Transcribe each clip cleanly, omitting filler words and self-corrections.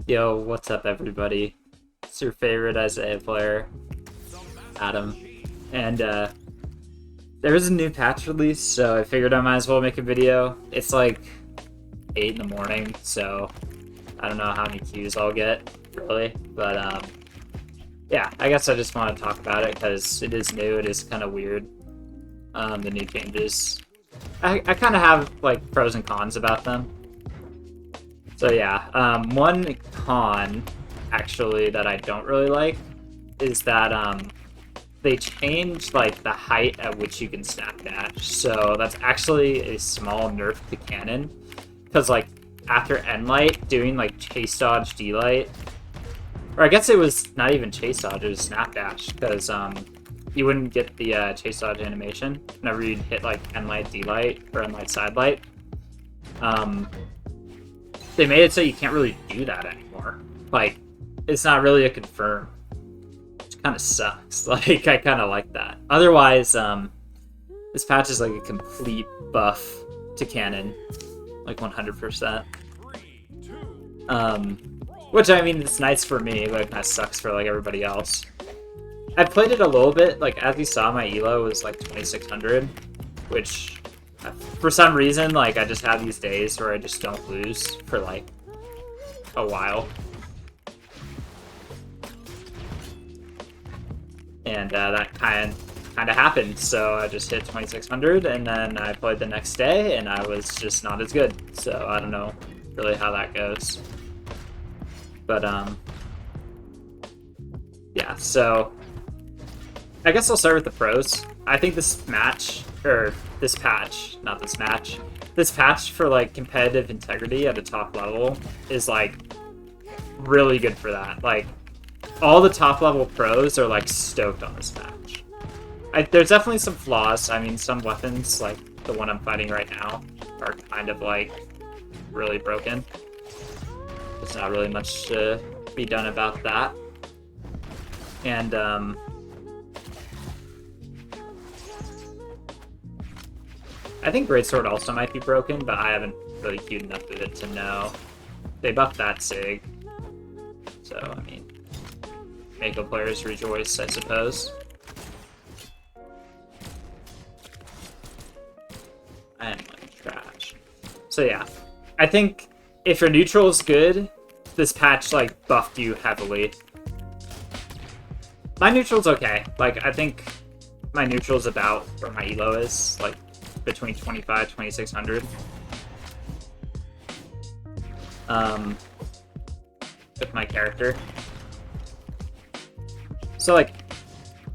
Yo, what's up, everybody? It's your favorite Isaiah player, Adam. And there was a new patch release, so I figured I might as well make a video. It's like 8 in the morning, so I don't know how many views I'll get, really. But yeah, I guess I just want to talk about it because it is new, it is kind of weird, the new changes. I kind of have like pros and cons about them. So yeah, one con actually that I don't really like is that they changed like the height at which you can snap dash. So that's actually a small nerf to cannon because like after end light doing like chase dodge D-light, or I guess it was not even chase dodge, it was snap dash because you wouldn't get the chase dodge animation whenever you'd hit like end light D-light or end light side light. They made it so you can't really do that anymore. Like, it's not really a confirm, which kind of sucks. Like, I kind of like that. Otherwise, this patch is like a complete buff to cannon, like 100%. Which I mean, it's nice for me, but it kind of sucks for like everybody else. I played it a little bit. Like, as you saw, my elo was like 2600, which for some reason, like, I just have these days where I just don't lose for, like, a while. And that kind of happened, so I just hit 2600, and then I played the next day, and I was just not as good. So I don't know really how that goes. But, yeah, so I guess I'll start with the pros. I think this match, or this patch, not this match, this patch for like competitive integrity at a top level is like really good for that. Like all the top level pros are like stoked on this match. There's definitely some flaws. I mean, some weapons, like the one I'm fighting right now, are kind of like really broken. There's not really much to be done about that. And I think Greatsword also might be broken, but I haven't really queued enough of it to know. They buffed that SIG. So, I mean, Mako players rejoice, I suppose. I am like trash. So yeah, I think if your neutral is good, this patch like buffed you heavily. My neutral's okay. Like, I think my neutral's about where my elo is, like between 2600. With my character. So like,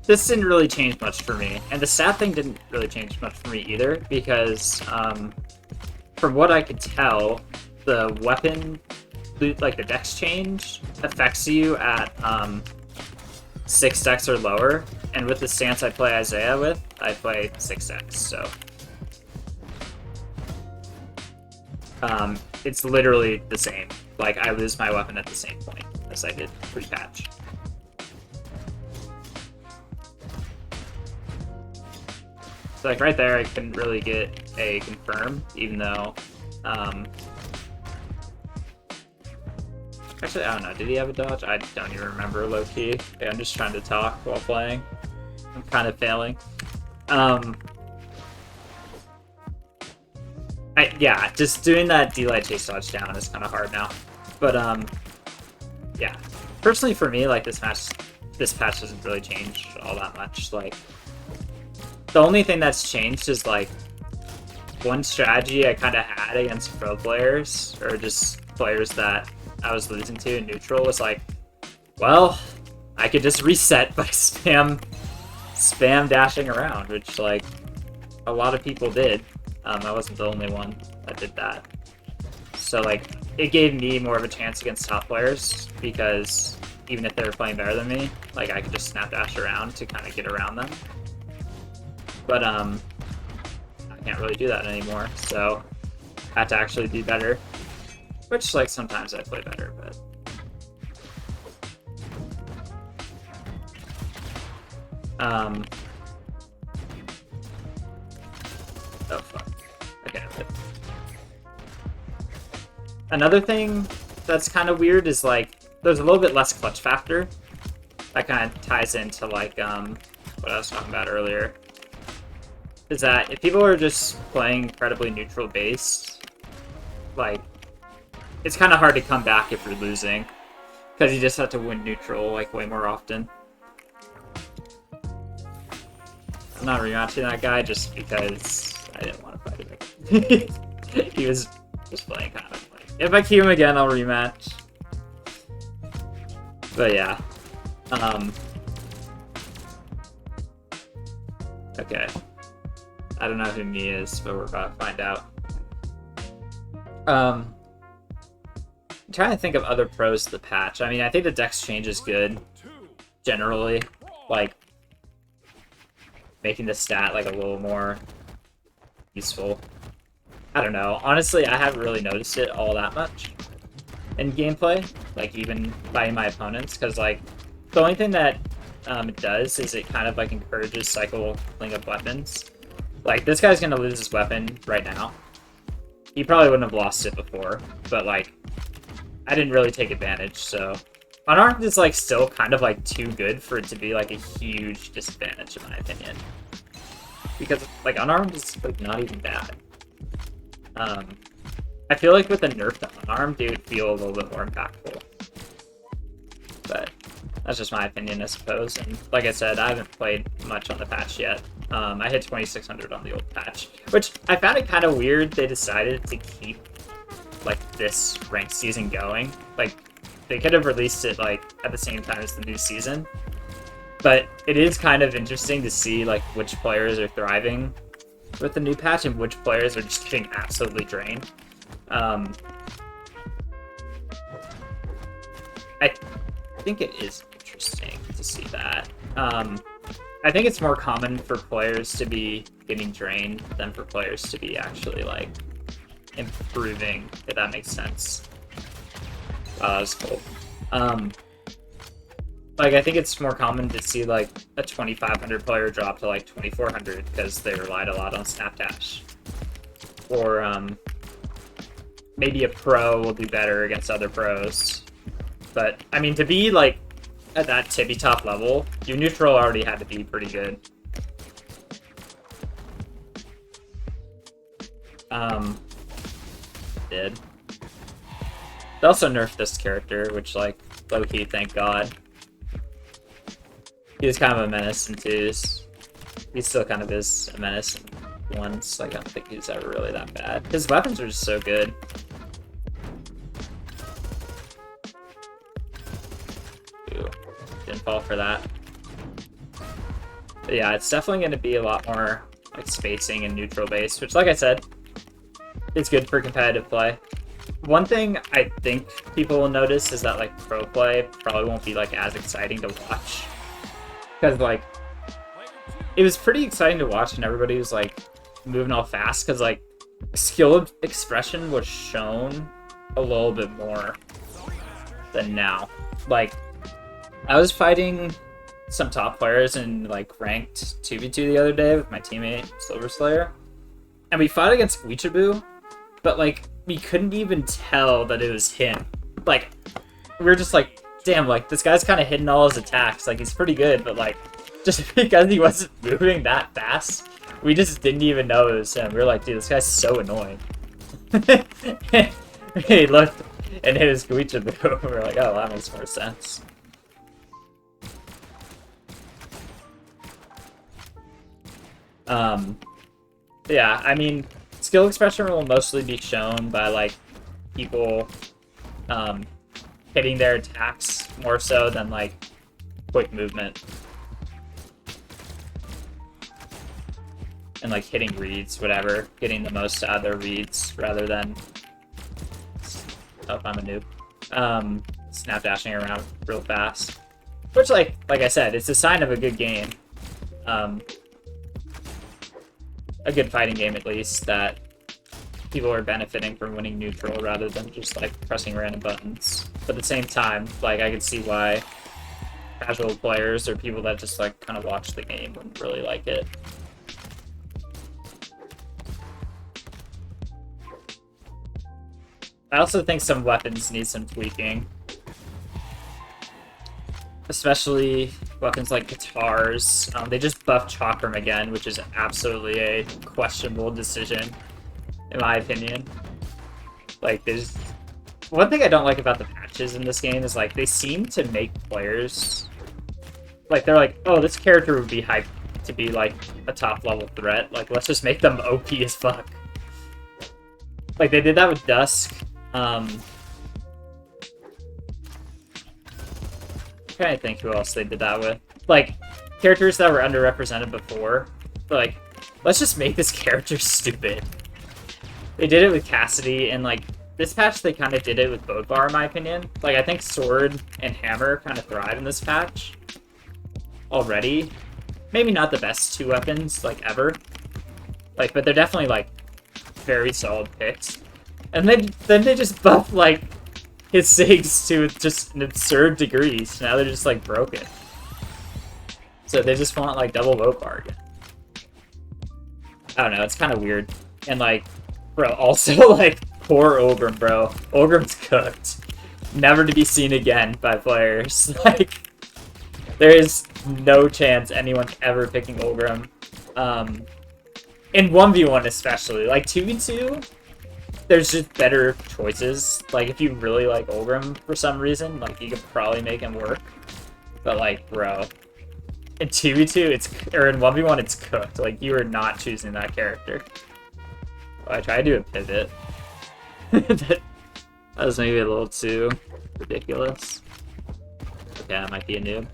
this didn't really change much for me, and the stat thing didn't really change much for me either, because from what I could tell, the weapon, like the dex change, affects you at 6 dex or lower, and with the stance I play Isaiah with, I play 6 dex, so it's literally the same. Like, I lose my weapon at the same point as I did pre-patch. So, like, right there, I couldn't really get a confirm, even though, actually, I don't know, did he have a dodge? I don't even remember, low-key. Okay, I'm just trying to talk while playing. I'm kind of failing. Yeah, just doing that D-Light chase dodge down is kind of hard now. But, yeah. Personally for me, like, this patch doesn't really change all that much. Like, the only thing that's changed is, like, one strategy I kind of had against pro players, or just players that I was losing to in neutral, was like, well, I could just reset by spam dashing around, which, like, a lot of people did. I wasn't the only one that did that. So, like, it gave me more of a chance against top players, because even if they were playing better than me, like, I could just snap dash around to kind of get around them. But, I can't really do that anymore, so I had to actually do better. Which, like, sometimes I play better, but... Oh, fuck. Okay, I'm good. Another thing that's kind of weird is like there's a little bit less clutch factor. That kind of ties into like what I was talking about earlier. Is that if people are just playing incredibly neutral base, like it's kind of hard to come back if you're losing, because you just have to win neutral like way more often. I'm not rematching that guy just because I didn't want to fight him. He was just playing kind of like, if I keep him again, I'll rematch. But yeah. Okay. I don't know who me is, but we're about to find out. I'm trying to think of other pros to the patch. I mean, I think the dex change is good, generally. Like, making the stat, like, a little more useful. I don't know. Honestly, I haven't really noticed it all that much in gameplay. Like, even by my opponents. Because, like, the only thing that it does is it kind of, like, encourages cycling of weapons. Like, this guy's gonna lose his weapon right now. He probably wouldn't have lost it before, but, like, I didn't really take advantage, so... Unarmed is, like, still kind of, like, too good for it to be, like, a huge disadvantage, in my opinion. Because, like, unarmed is, like, not even bad. I feel like with a nerf to unarmed, it would feel a little bit more impactful. But that's just my opinion, I suppose. And like I said, I haven't played much on the patch yet. I hit 2600 on the old patch, which I found it kind of weird they decided to keep, like, this ranked season going. Like, they could have released it, like, at the same time as the new season. But it is kind of interesting to see, like, which players are thriving with the new patch and which players are just getting absolutely drained. I think it is interesting to see that. I think it's more common for players to be getting drained than for players to be actually, like, improving, if that makes sense. That was cool. Like, I think it's more common to see, like, a 2500 player drop to, like, 2400 because they relied a lot on Snapdash. Or, maybe a pro will do better against other pros. But, I mean, to be, like, at that tippy top level, your neutral already had to be pretty good. Did. They also nerfed this character, which, like, low-key, thank God. He was kind of a menace in twos. He still kind of is a menace in ones. Like, I don't think he's ever really that bad. His weapons are just so good. Ooh, didn't fall for that. But yeah, it's definitely going to be a lot more, like, spacing and neutral based, which, like I said, is good for competitive play. One thing I think people will notice is that, like, pro play probably won't be, like, as exciting to watch. Because, like, it was pretty exciting to watch and everybody was, like, moving all fast because, like, skill expression was shown a little bit more than now. Like, I was fighting some top players in, like, ranked 2v2 the other day with my teammate, Silver Slayer, and we fought against Uichibu, but, like, we couldn't even tell that it was him. Like, we were just like, damn, like, this guy's kind of hitting all his attacks. Like, he's pretty good, but, like, just because he wasn't moving that fast, we just didn't even know it was him. We were like, dude, this guy's so annoying. He looked and hit his Guichibu. We were like, oh, that makes more sense. Yeah, I mean, skill expression will mostly be shown by, like, people, hitting their attacks more so than, like, quick movement. And, like, hitting reads, whatever. Getting the most out of their reads rather than... Oh, I'm a noob. Snap dashing around real fast. Which, like I said, it's a sign of a good game. A good fighting game, at least, that people are benefiting from winning neutral rather than just, like, pressing random buttons. But at the same time, like, I could see why casual players or people that just, like, kind of watch the game wouldn't really like it. I also think some weapons need some tweaking. Especially weapons like guitars. They just buffed Chakram again, which is absolutely a questionable decision, in my opinion. Like, there's... One thing I don't like about the patches in this game is, like, they seem to make players... Like, they're like, oh, this character would be hyped to be, like, a top-level threat. Like, let's just make them OP as fuck. Like, they did that with Dusk. I'm trying to think who else they did that with. Like, characters that were underrepresented before. Like, let's just make this character stupid. They did it with Cassidy, and, like, this patch they kind of did it with Bodvar, in my opinion. Like, I think Sword and Hammer kind of thrive in this patch already. Maybe not the best two weapons, like, ever. Like, but they're definitely, like, very solid picks. And then they just buff, like, his SIGs to just an absurd degree, so now they're just, like, broken. So they just want, like, double Bodvar again. I don't know, it's kind of weird. And, like, bro, also, like, poor Ogrim, bro. Ogrim's cooked. Never to be seen again by players. Like, there is no chance anyone's ever picking Ogrim. In 1v1 especially. Like, 2v2, there's just better choices. Like, if you really like Ogrim for some reason, like, you could probably make him work. But, like, bro, in 2v2, or in 1v1, it's cooked. Like, you are not choosing that character. I tried to do a pivot. That was maybe a little too ridiculous. Okay, I might be a noob.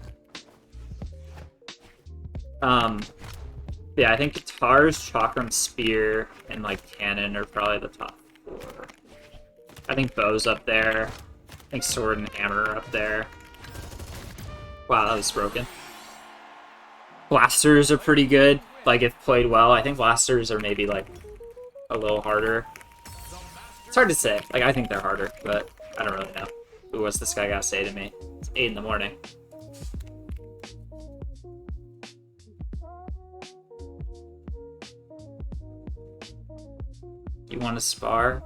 Yeah, I think guitars, Chakram, Spear, and like cannon are probably the top 4. I think bow's up there. I think sword and hammer are up there. Wow, that was broken. Blasters are pretty good. Like, if played well, I think blasters are maybe like a little harder. It's hard to say. Like, I think they're harder, but I don't really know. Ooh, what's this guy gotta say to me? It's 8 in the morning. You want to spar?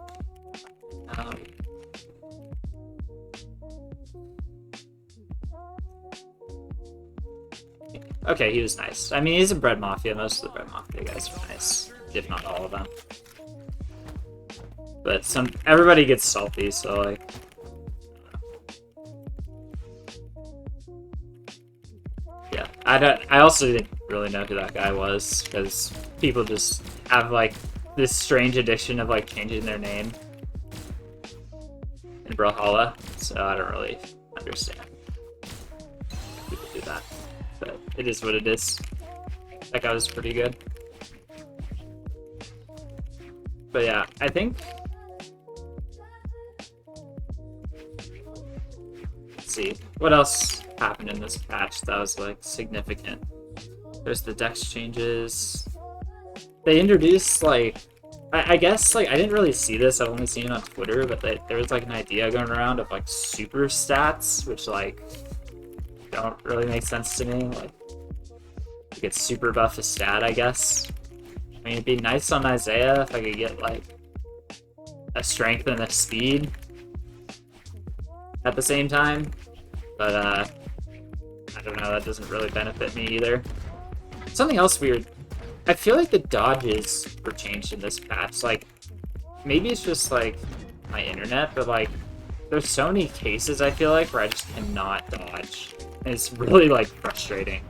Okay, he was nice. I mean, he's in Bread Mafia. Most of the Bread Mafia guys are nice, if not all of them. But everybody gets salty, so like... Yeah, I also didn't really know who that guy was, because people just have like this strange addiction of like changing their name in Brawlhalla, so I don't really understand why people do that. But it is what it is. That guy was pretty good. But yeah, I think... Let's see. What else happened in this patch that was, like, significant? There's the dex changes. They introduced, like... I guess, like, I didn't really see this. I've only seen it on Twitter, but there was, like, an idea going around of, like, super stats, which, like... don't really make sense to me. Like, you get super buff a stat, I guess. I mean, it'd be nice on Isaiah if I could get, like, a strength and a speed at the same time. But, I don't know, that doesn't really benefit me either. Something else weird. I feel like the dodges were changed in this patch. Like, maybe it's just, like, my internet, but, like, there's so many cases, I feel like, where I just cannot dodge. And it's really, like, frustrating.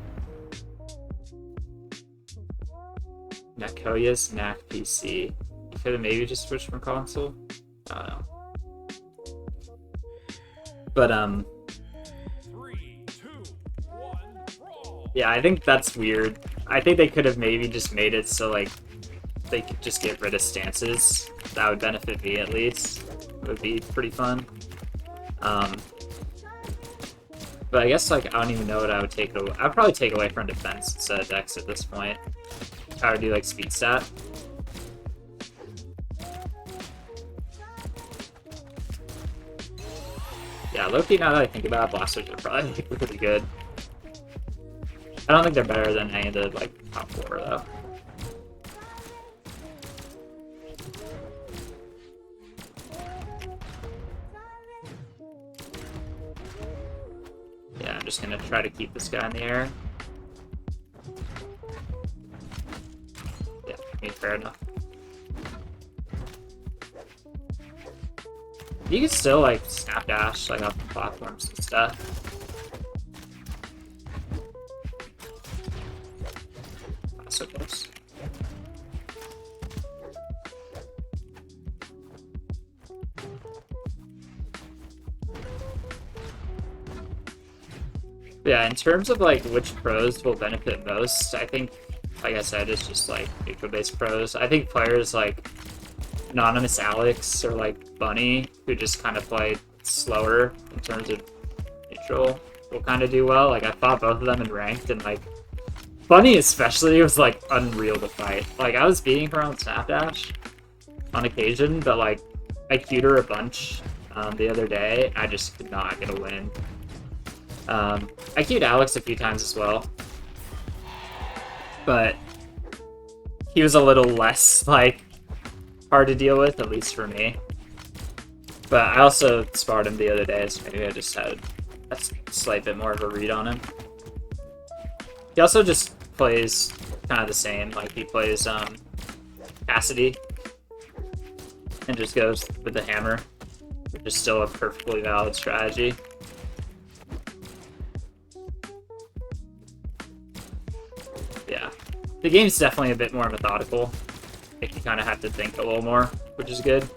Nakoya's Knack PC. You could have maybe just switched from console? I don't know. But, 3, 2, 1, roll. yeah, I think that's weird. I think they could have maybe just made it so, like, they could just get rid of stances. That would benefit me, at least. It would be pretty fun. But I guess, like, I don't even know what I would take away. I'd probably take away from defense instead of dex at this point. I would do, like, speed stat. Yeah, low-key, now that I think about it, blasters are probably like, pretty good. I don't think they're better than any of the, like, top 4, though. just gonna try to keep this guy in the air. Yeah, I mean, fair enough. You can still, like, snap dash, like, off the platforms and stuff. So close. Yeah, in terms of, like, which pros will benefit most, I think, like I said, it's just, like, neutral-based pros. I think players like Anonymous Alex or, like, Bunny, who just kind of play slower in terms of neutral, will kind of do well. Like, I fought both of them in ranked, and, like, Bunny especially was, like, unreal to fight. Like, I was beating her on Snapdash on occasion, but, like, I queued her a bunch the other day. I just could not get a win. I queued Alex a few times as well, but he was a little less, like, hard to deal with, at least for me. But I also sparred him the other day, so maybe I just had a slight bit more of a read on him. He also just plays kind of the same, like he plays Cassidy and just goes with the hammer, which is still a perfectly valid strategy. Yeah, the game's definitely a bit more methodical. Like, you kind of have to think a little more, which is good.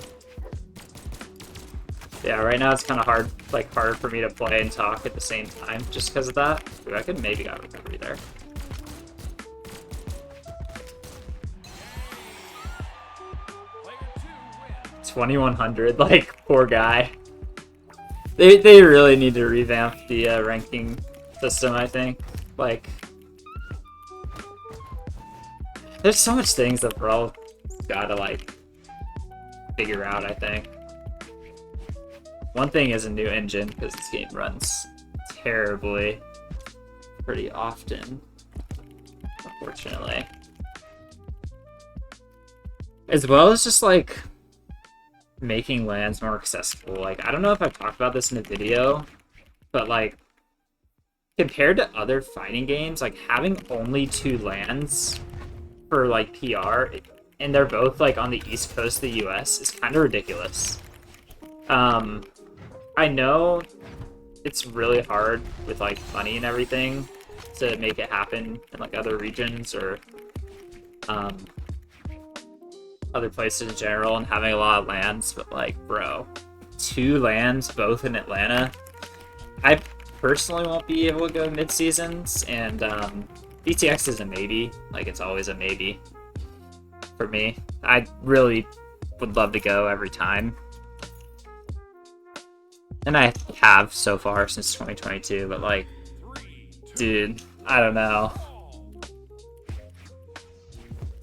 Yeah, right now it's kind of hard, like harder for me to play and talk at the same time just because of that. Ooh, I could maybe got recovery there. Player 2 wins. 2100, like, poor guy. They really need to revamp the ranking system, I think. Like, there's so much things that Brawl gotta, like, figure out, I think. One thing is a new engine, because this game runs terribly pretty often, unfortunately. As well as just, like, making lands more accessible. Like, I don't know if I've talked about this in a video, but, like, compared to other fighting games, like, having only 2 lands for, like, PR, and they're both, like, on the east coast of the US is kind of ridiculous. I know it's really hard with, like, money and everything to make it happen in, like, other regions or other places in general, and having a lot of lands, but, like, bro, 2 lands, both in Atlanta. I personally won't be able to go mid-seasons, and BTX is a maybe. Like, it's always a maybe for me. I really would love to go every time. And I have so far since 2022, but, like, dude, I don't know.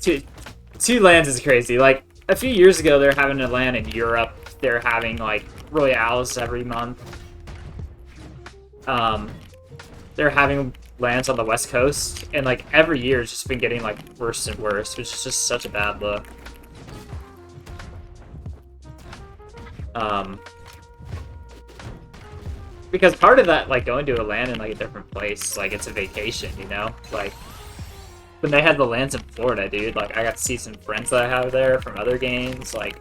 Two lands is crazy. Like, a few years ago, they were having a land in Europe. They're having, like, Royales every month. They're having lands on the West Coast, and, like, every year it's just been getting, like, worse and worse, which is just such a bad look. Because part of that, like, going to a land in, like, a different place, like, it's a vacation, you know? Like, when they had the lands in Florida, dude, like, I got to see some friends that I have there from other games, like,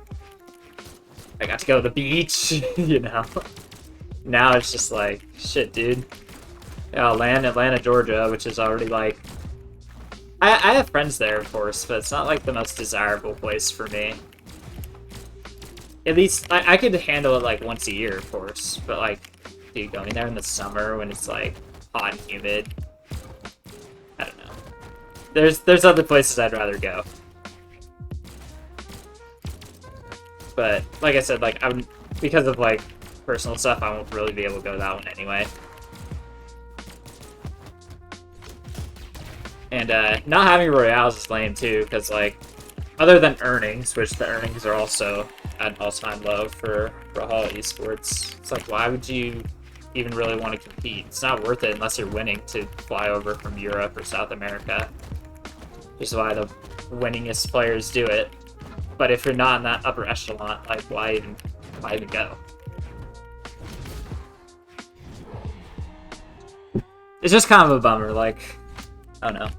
I got to go to the beach, you know? Now it's just like, shit, dude. Yeah, land Atlanta, Georgia, which is already, like, I have friends there, of course, but it's not, like, the most desirable place for me. At least, I could handle it, like, once a year, of course, but, like, dude, going there in the summer when it's, like, hot and humid, I don't know. There's other places I'd rather go. But, like I said, like, because of, like, personal stuff, I won't really be able to go to that one anyway. And, not having Royales is lame, too, because, like, other than earnings, which the earnings are also at an all-time low for Brawlhalla Esports, it's like, why would you even really want to compete? It's not worth it unless you're winning to fly over from Europe or South America, which is why the winningest players do it. But if you're not in that upper echelon, like, why even go? It's just kind of a bummer. Like, I don't know.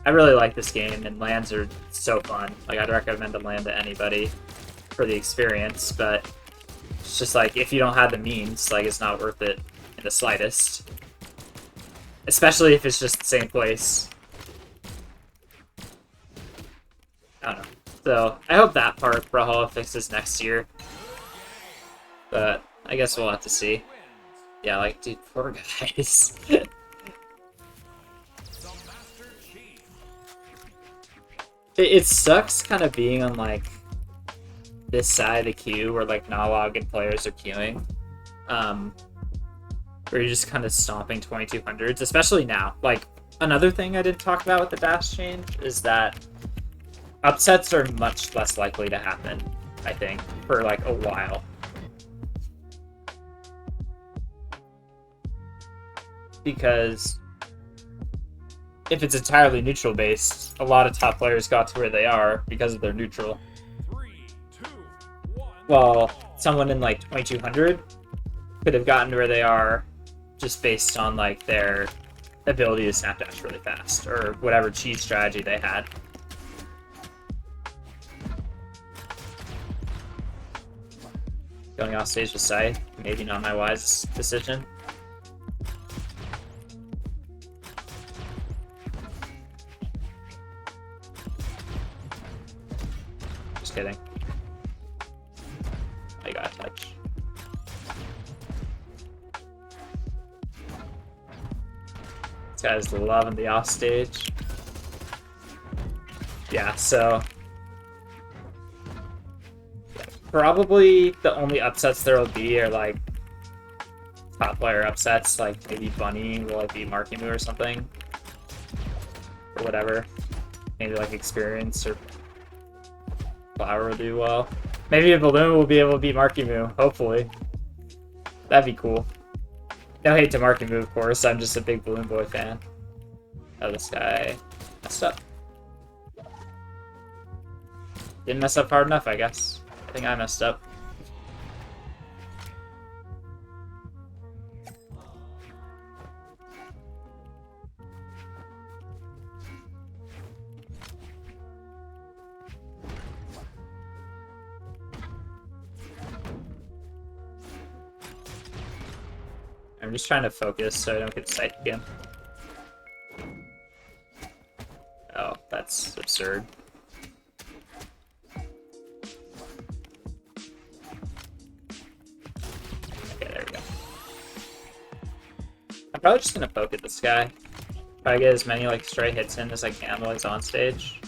I really like this game, and lands are so fun. Like, I'd recommend a land to anybody for the experience, but it's just like, if you don't have the means, like, it's not worth it in the slightest. Especially if it's just the same place. I don't know. So, I hope that part Brawlhalla fixes next year. But, I guess we'll have to see. Yeah, like, dude, poor guys. It sucks kind of being on, like, this side of the queue where, like, not a lot of good players are queuing. Where you're just kind of stomping 2200s, especially now. Like, another thing I didn't talk about with the dash change is that upsets are much less likely to happen, I think, for, like, a while. Because if it's entirely neutral based, a lot of top players got to where they are because of their neutral. 3, 2, 1. Well, someone in like 2200 could have gotten to where they are just based on like their ability to snap dash really fast or whatever cheese strategy they had. Going off stage with Scythe, maybe not my wise decision. Just kidding. I got a touch. This guy's loving the off stage. Yeah, so probably the only upsets there will be are like top player upsets, like maybe Bunny will like beat Markimu or something. Or whatever. Maybe like Experience or Flower will do well. Maybe a Balloon will be able to beat Markimu, hopefully. That'd be cool. No hate to Markimu, of course, I'm just a big Balloon Boy fan. Oh, this guy messed up. Didn't mess up hard enough, I guess. I think I messed up. I'm just trying to focus so I don't get psyched again. Oh, that's absurd. Okay, there we go. I'm probably just gonna poke at this guy. Try to get as many like stray hits in as I can while he's on stage.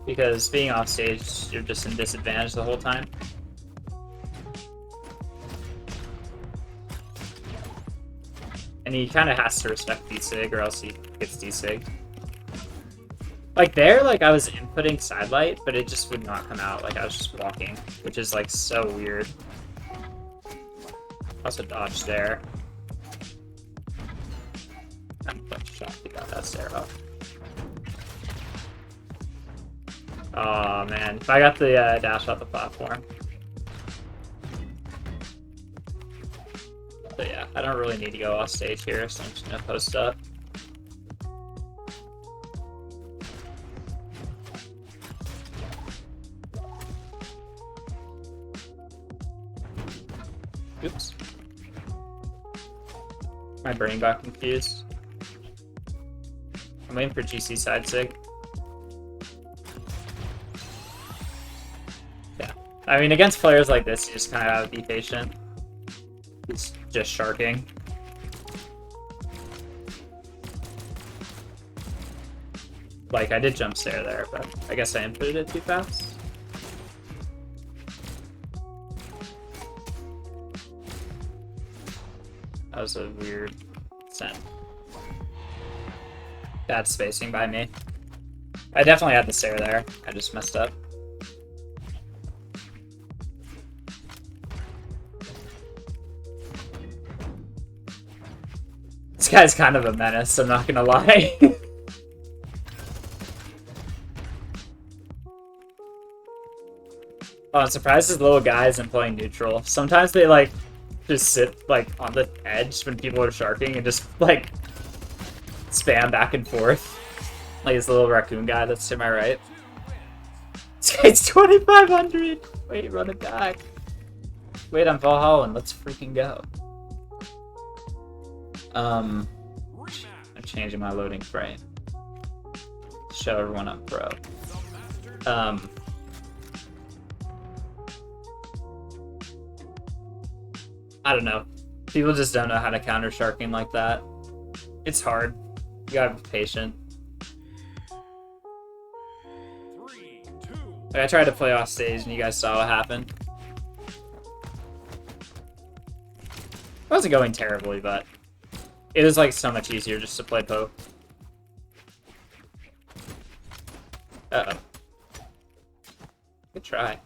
Because being off stage, you're just in disadvantage the whole time. And he kind of has to respect D-Sig or else he gets D-Sig. Like there, like I was inputting sidelight, but it just would not come out. Like I was just walking, which is like so weird. Also dodged there. I'm shocked he got that stare up. Oh man, if I got the dash off the platform. But yeah, I don't really need to go off stage here, so I'm just gonna post up. Oops. My brain got confused. I'm waiting for GC side sig. Yeah. I mean, against players like this, you just kind of have to be patient. He's just sharking. Like, I did jump stare there, but I guess I inputted it too fast. That was a weird send. Bad spacing by me. I definitely had the stare there. I just messed up. This guy's kind of a menace, I'm not gonna lie. Oh, I'm surprised this little guy isn't playing neutral. Sometimes they like just sit like on the edge when people are sharking and just like spam back and forth. Like this little raccoon guy that's to my right. It's 2,500! Wait, run it back. Wait, I'm Valhalla, let's freaking go. I'm changing my loading frame. Show everyone I'm pro. I don't know. People just don't know how to counter sharking like that. It's hard. You gotta be patient. Like, I tried to play off stage and you guys saw what happened. It wasn't going terribly, but it was like so much easier just to play poke. Uh-oh. Good try.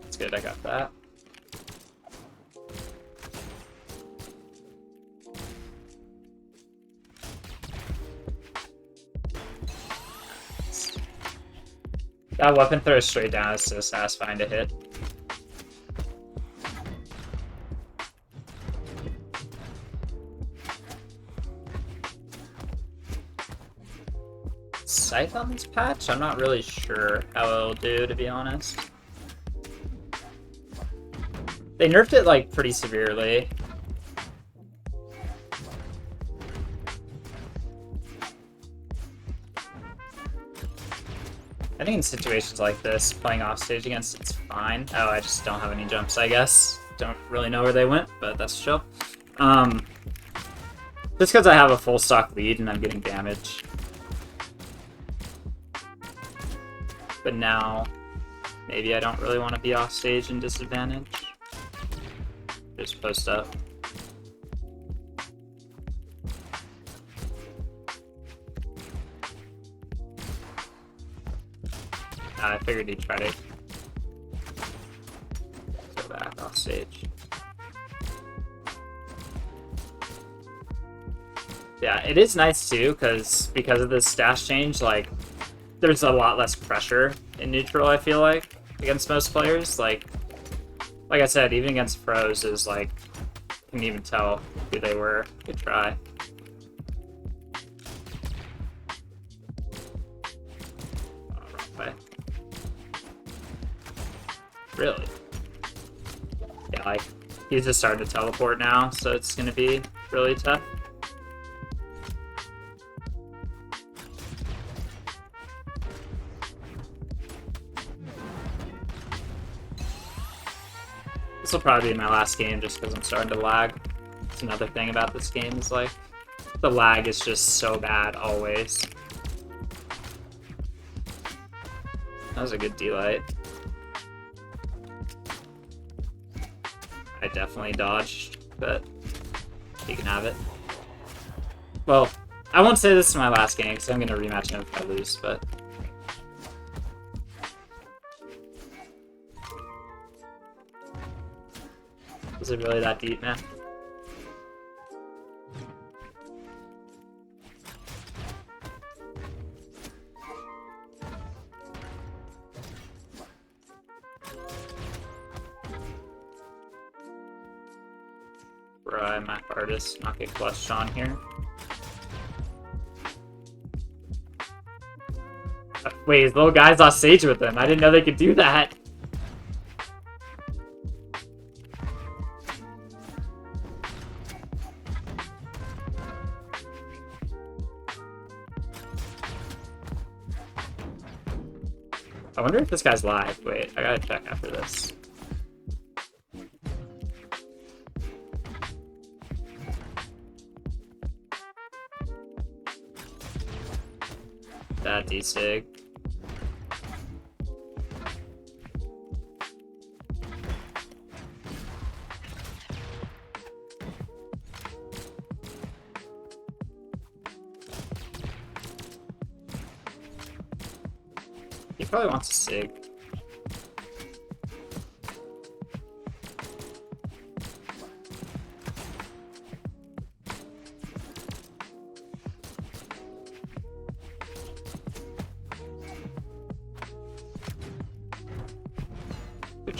That's good, I got that. That weapon throws straight down is so satisfying to hit. Scythe on this patch? I'm not really sure how it'll do, to be honest. They nerfed it, like, pretty severely. I think in situations like this, playing offstage against it's fine. Oh, I just don't have any jumps, I guess. Don't really know where they went, but that's chill. Just because I have a full stock lead and I'm getting damage. But now, maybe I don't really want to be offstage and disadvantage. Just post up. I figured he'd try to go back off stage. Yeah, it is nice too, because of this stash change, like, there's a lot less pressure in neutral, I feel like, against most players. Like I said, even against pros is like, can even tell who they were. Good try. Oh, wrong way. Really? Yeah, like, he's just starting to teleport now, so it's gonna be really tough. This will probably be my last game just because I'm starting to lag. It's another thing about this game is like, the lag is just so bad always. That was a good D-light. I definitely dodged, but you can have it. Well, I won't say this is my last game because I'm going to rematch him if I lose, but... Is it really that deep, man? Bruh, my artist not get clutched on here. Wait, these little guys off stage with them. I didn't know they could do that. I wonder if this guy's live. Wait, I gotta check after this. That D-Sig. He probably wants a Sig.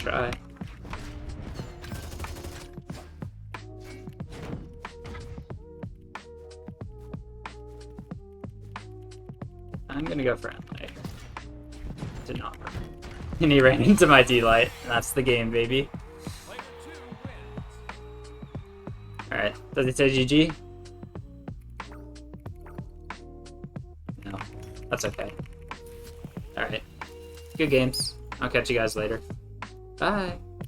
try. I'm gonna go for Emily. Did not work. And he ran into my D-Light. That's the game, baby. Player 2 wins. Alright, does it say GG? No, that's okay. Alright, good games. I'll catch you guys later. Bye.